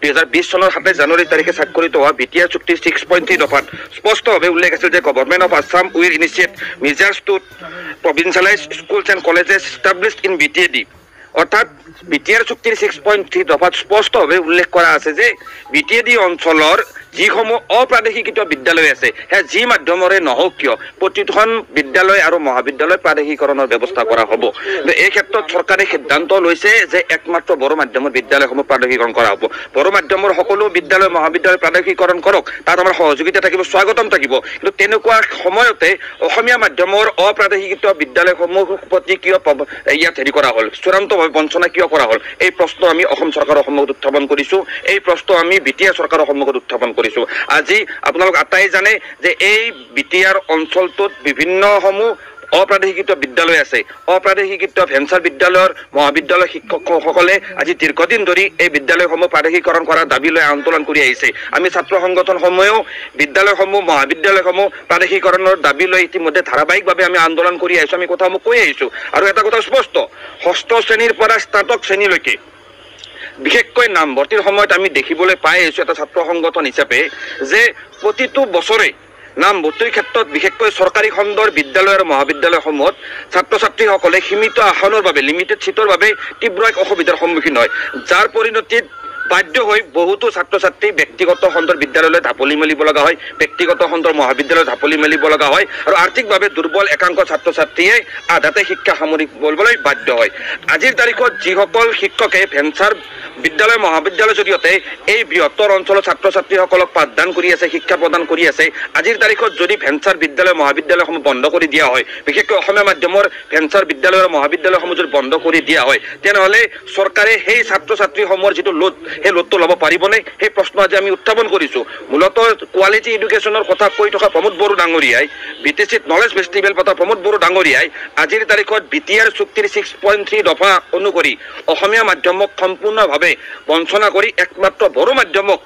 2020 চনৰ 27 জানুৱাৰী তাৰিখে স্বাক্ষৰিত হোৱা বিটিআৰ চুক্তিৰ 6.3 দফাত স্পষ্টভাৱে উল্লেখ আছিল যে government of Assam will initiate measures to provincialise schools and colleges established in BTAD. অৰ্থাৎ বিটিআৰ চুক্তিৰ 6.3 দফাত স্পষ্টভাৱে উল্লেখ কৰা আছে যে বিটিএডি অঞ্চলৰ যিসমূহ অপ্ৰাদেশিকৃত বিদ্যালয় আছে সেয়া যি মাধ্যমৰে নহওক কিয় প্ৰতিখন বিদ্যালয় আৰু মহাবিদ্যালয় প্ৰাদেশিকৰণৰ ব্যৱস্থা কৰা হ'ব। এই ক্ষেত্ৰত চৰকাৰে সিদ্ধান্ত লৈছে যে একমাত্ৰ বড়ো মাধ্যমৰ বিদ্যালয়সমূহ প্ৰাদেশিকৰণ কৰা হ'ব। বড়ো মাধ্যমৰ সকলো বিদ্যালয় মহাবিদ্যালয় প্ৰাদেশিকৰণ কৰক, তাত আমাৰ সহযোগিতা থাকিব, স্বাগতম থাকিব। কিন্তু তেনেকুৱা সময়তে অসমীয়া মাধ্যমৰ অপ্ৰাদেশিকৃত বিদ্যালয়সমূহ প্ৰতি কিয় ইয়াত হেৰি কৰা হ'ল, চূড়ান্তভাৱে বঞ্চনা কিয় কৰা হ'ল, এই প্ৰশ্ন আমি অসম চৰকাৰৰ সন্মুখত উত্থাপন কৰিছোঁ। এই প্ৰশ্ন আমি বিটিআৰ চৰকাৰৰ সন্মুখত উত্থাপন কৰিছোঁ। আজি আপোনালোক আটাই জানে যে এই বিটিআৰ অঞ্চলটোত বিভিন্নসমূহ অপ্ৰাদেশিকৃত বিদ্যালয় আছে। অপ্ৰাদেশিকৃত ভেঞ্চাৰ বিদ্যালয়ৰ মহাবিদ্যালয় শিক্ষকসকলে আজি দীৰ্ঘদিন ধৰি এই বিদ্যালয়সমূহ প্ৰাদেশিকৰণ কৰাৰ দাবী লৈ আন্দোলন কৰি আহিছে। আমি ছাত্ৰ সংগঠনসমূহেও বিদ্যালয়সমূহ মহাবিদ্যালয়সমূহ প্ৰাদেশিকৰণৰ দাবী লৈ ইতিমধ্যে ধাৰাবাহিকভাৱে আমি আন্দোলন কৰি আহিছোঁ, আমি কথাসমূহ কৈ আহিছোঁ। আৰু এটা কথা স্পষ্ট, ষষ্ঠ শ্ৰেণীৰ পৰা স্নাতক শ্ৰেণীলৈকে বিশেষকৈ নামভৰ্তিৰ সময়ত আমি দেখিবলৈ পাই আহিছোঁ এটা ছাত্ৰ সংগঠন হিচাপে যে প্ৰতিটো বছৰে নামভৰ্তিৰ ক্ষেত্ৰত বিশেষকৈ চৰকাৰী খণ্ডৰ বিদ্যালয় আৰু মহাবিদ্যালয়সমূহত ছাত্ৰ ছাত্ৰীসকলে সীমিত আসনৰ বাবে, লিমিটেড ছিটৰ বাবে তীব্ৰ এক অসুবিধাৰ সন্মুখীন হয়, যাৰ পৰিণতিত বাধ্য হৈ বহুতো ছাত্ৰ ছাত্ৰী ব্যক্তিগত খণ্ডৰ বিদ্যালয়লৈ ঢাপলি মেলিব লগা হয়, ব্যক্তিগত খণ্ডৰ মহাবিদ্যালয়ত ঢাপলি মেলিব লগা হয় আৰু আৰ্থিকভাৱে দুৰ্বল একাংশ ছাত্ৰ ছাত্ৰীয়ে আধাতে শিক্ষা সামৰিবলৈ বাধ্য হয়। আজিৰ তাৰিখত যিসকল শিক্ষকে ভেঞ্চাৰ বিদ্যালয় মহাবিদ্যালয়ৰ জৰিয়তে এই বৃহত্তৰ অঞ্চলৰ ছাত্ৰ ছাত্ৰীসকলক পাঠদান কৰি আছে, শিক্ষা প্ৰদান কৰি আছে, আজিৰ তাৰিখত যদি ভেঞ্চাৰ বিদ্যালয় মহাবিদ্যালয়সমূহ বন্ধ কৰি দিয়া হয়, বিশেষকৈ অসমীয়া মাধ্যমৰ ভেঞ্চাৰ বিদ্যালয় আৰু মহাবিদ্যালয়সমূহ যদি বন্ধ কৰি দিয়া হয়, তেনেহ'লে চৰকাৰে সেই ছাত্ৰ ছাত্ৰীসমূহৰ যিটো লোড, সেই লোডটো ল'ব পাৰিবনে? সেই প্ৰশ্ন আজি আমি উত্থাপন কৰিছোঁ। মূলতঃ কোৱালিটি এডুকেশ্যনৰ কথা কৈ থকা প্ৰমোদ বড়ো ডাঙৰীয়াই, বিটিচিত নলেজ ফেষ্টিভেল পতা প্ৰমোদ বড়ো ডাঙৰীয়াই আজিৰ তাৰিখত বিটিআৰ চুক্তিৰ 6.3 দফা অনুসৰি অসমীয়া মাধ্যমক সম্পূৰ্ণভাৱে বঞ্চনা কৰি একমাত্ৰ বড়ো মাধ্যমক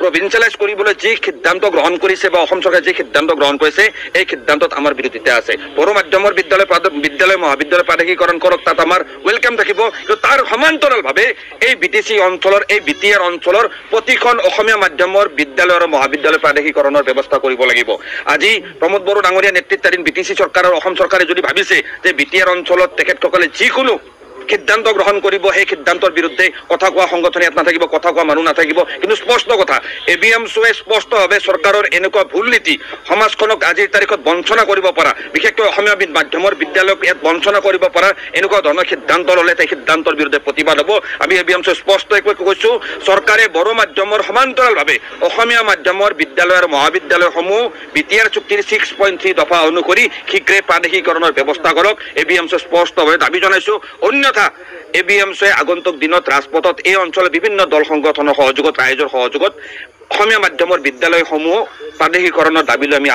প্ৰভিন্সিয়েলাইজ কৰিবলৈ যি সিদ্ধান্ত গ্ৰহণ কৰিছে বা অসম চৰকাৰে যি সিদ্ধান্ত গ্ৰহণ কৰিছে, এই সিদ্ধান্তত আমাৰ বিৰোধিতা আছে। বড়ো মাধ্যমৰ বিদ্যালয় মহাবিদ্যালয় প্ৰাদেশিকৰণ কৰক, তাত আমাৰ ৱেলকাম থাকিব। কিন্তু তাৰ সমান্তৰালভাৱে এই বিটিচি অঞ্চলৰ, এই বিটিআৰ অঞ্চলৰ প্ৰতিখন অসমীয়া মাধ্যমৰ বিদ্যালয় আৰু মহাবিদ্যালয় প্ৰাদেশিকৰণৰ ব্যৱস্থা কৰিব লাগিব। আজি প্ৰমোদ বড়ো ডাঙৰীয়া নেতৃত্বাধীন বিটিচি চৰকাৰ আৰু অসম চৰকাৰে যদি ভাবিছে যে বিটিআৰ অঞ্চলত তেখেতসকলে যিকোনো সিদ্ধান্ত গ্ৰহণ কৰিব, সেই সিদ্ধান্তৰ বিৰুদ্ধে কথা কোৱা সংগঠন ইয়াত নাথাকিব, কথা কোৱা মানুহ নাথাকিব। কিন্তু স্পষ্ট কথা, ABMSOৱে স্পষ্টভাৱে চৰকাৰৰ এনেকুৱা ভুল নীতি সমাজখনক আজিৰ তাৰিখত বঞ্চনা কৰিব পৰা, বিশেষকৈ অসমীয়া মাধ্যমৰ বিদ্যালয়ক ইয়াত বঞ্চনা কৰিব পৰা এনেকুৱা ধৰণৰ সিদ্ধান্ত ল'লে সেই সিদ্ধান্তৰ বিৰুদ্ধে প্ৰতিবাদ হ'ব। আমি ABMSOৱে স্পষ্টকৈ কৈছোঁ, চৰকাৰে বড়ো মাধ্যমৰ সমান্তৰালভাৱে অসমীয়া মাধ্যমৰ বিদ্যালয় আৰু মহাবিদ্যালয়সমূহ বিটিআৰ চুক্তিৰ 6.3 দফা অনুসৰি শীঘ্ৰে প্ৰাদেশিকৰণৰ ব্যৱস্থা কৰক। ABMSOৱে স্পষ্টভাৱে দাবী জনাইছোঁ। অন্যথা ABMSOৱে আগন্তুক দিনত ৰাজপথত এই অঞ্চলৰ বিভিন্ন দল সংগঠনৰ সহযোগত, ৰাইজৰ সহযোগত অসমীয়া মাধ্যমৰ বিদ্যালয়সমূহ প্ৰাদেশিকৰণৰ দাবী লৈ আমি